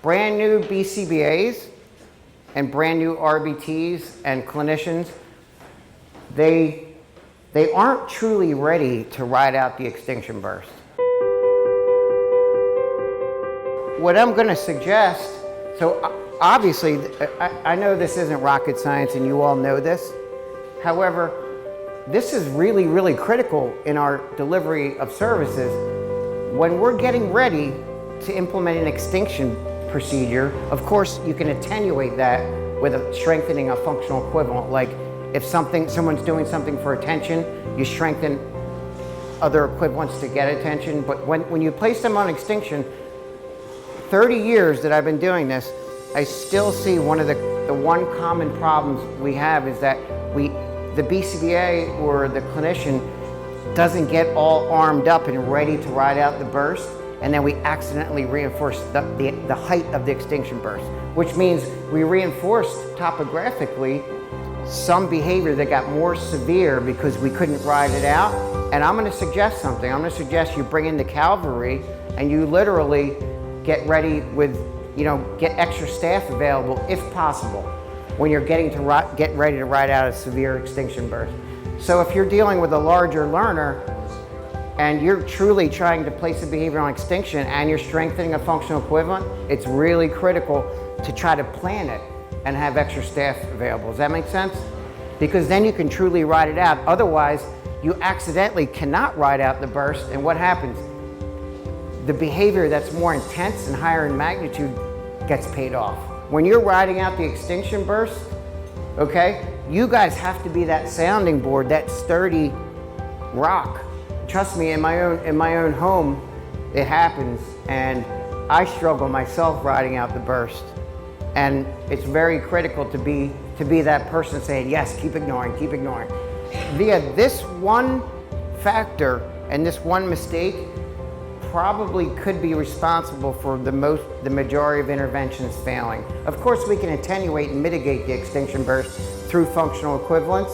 brand new BCBAs and brand new RBTs and clinicians, they aren't truly ready to ride out the extinction burst. What I'm going to suggest, so obviously I know this isn't rocket science and you all know this. However, this is really, really critical in our delivery of services. When we're getting ready to implement an extinction procedure, of course you can attenuate that with strengthening a functional equivalent. Like if someone's doing something for attention, you strengthen other equivalents to get attention. But when you place them on extinction, 30 years that I've been doing this, I still see one of the one common problems we have is that the BCBA or the clinician doesn't get all armed up and ready to ride out the burst, and then we accidentally reinforce the height of the extinction burst, which means we reinforced topographically some behavior that got more severe because we couldn't ride it out. And I'm going to suggest something. I'm going to suggest you bring in the cavalry and you literally get ready with, get extra staff available if possible when you're get ready to ride out a severe extinction burst. So if you're dealing with a larger learner and you're truly trying to place a behavior on extinction and you're strengthening a functional equivalent, it's really critical to try to plan it and have extra staff available. Does that make sense? Because then you can truly ride it out. Otherwise, you accidentally cannot ride out the burst, and what happens? The behavior that's more intense and higher in magnitude gets paid off. When you're riding out the extinction burst, okay, you guys have to be that sounding board, that sturdy rock. Trust me, in my own home, it happens, and I struggle myself riding out the burst. And it's very critical to be that person saying, yes, keep ignoring, keep ignoring. Via this one factor and this one mistake probably could be responsible for the majority of interventions failing. Of course, we can attenuate and mitigate the extinction burst through functional equivalence.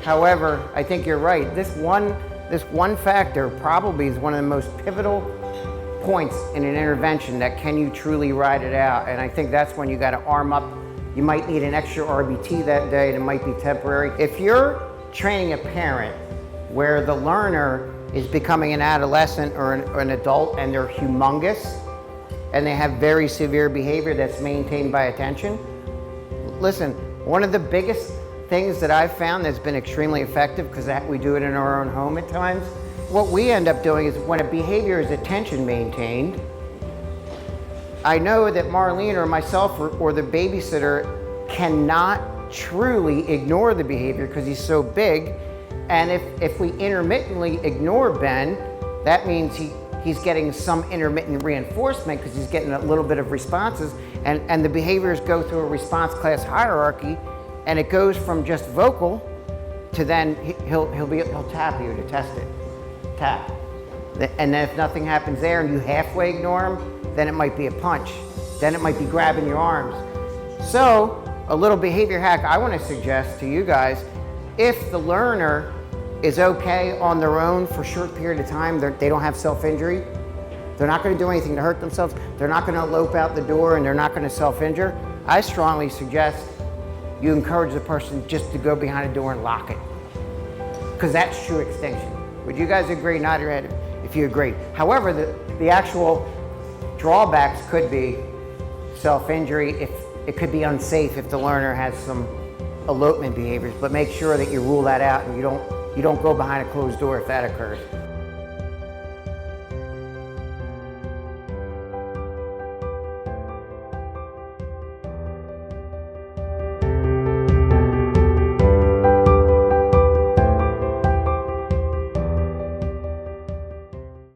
However, I think you're right. This one factor probably is one of the most pivotal points in an intervention that can you truly ride it out. And I think that's when you got to arm up. You might need an extra RBT that day, and it might be temporary. If you're training a parent where the learner is becoming an adolescent or an adult and they're humongous and they have very severe behavior that's maintained by attention, listen, one of the biggest things that I've found that's been extremely effective, because we do it in our own home at times, what we end up doing is when a behavior is attention maintained, I know that Marlene or myself or the babysitter cannot truly ignore the behavior because he's so big. And if we intermittently ignore Ben, that means he's getting some intermittent reinforcement because he's getting a little bit of responses, and the behaviors go through a response class hierarchy, and it goes from just vocal to then he'll tap you to test it. Tap. And then if nothing happens there and you halfway ignore him, then it might be a punch. Then it might be grabbing your arms. So a little behavior hack I want to suggest to you guys, if the learner is okay on their own for a short period of time, they don't have self-injury, they're not going to do anything to hurt themselves, they're not going to elope out the door, and they're not going to self-injure, I strongly suggest you encourage the person just to go behind a door and lock it. Because that's true extinction. Would you guys agree? Nod your head if you agree. However, the actual drawbacks could be self-injury. If it could be unsafe if the learner has some elopement behaviors, but make sure that you rule that out and you don't go behind a closed door if that occurs.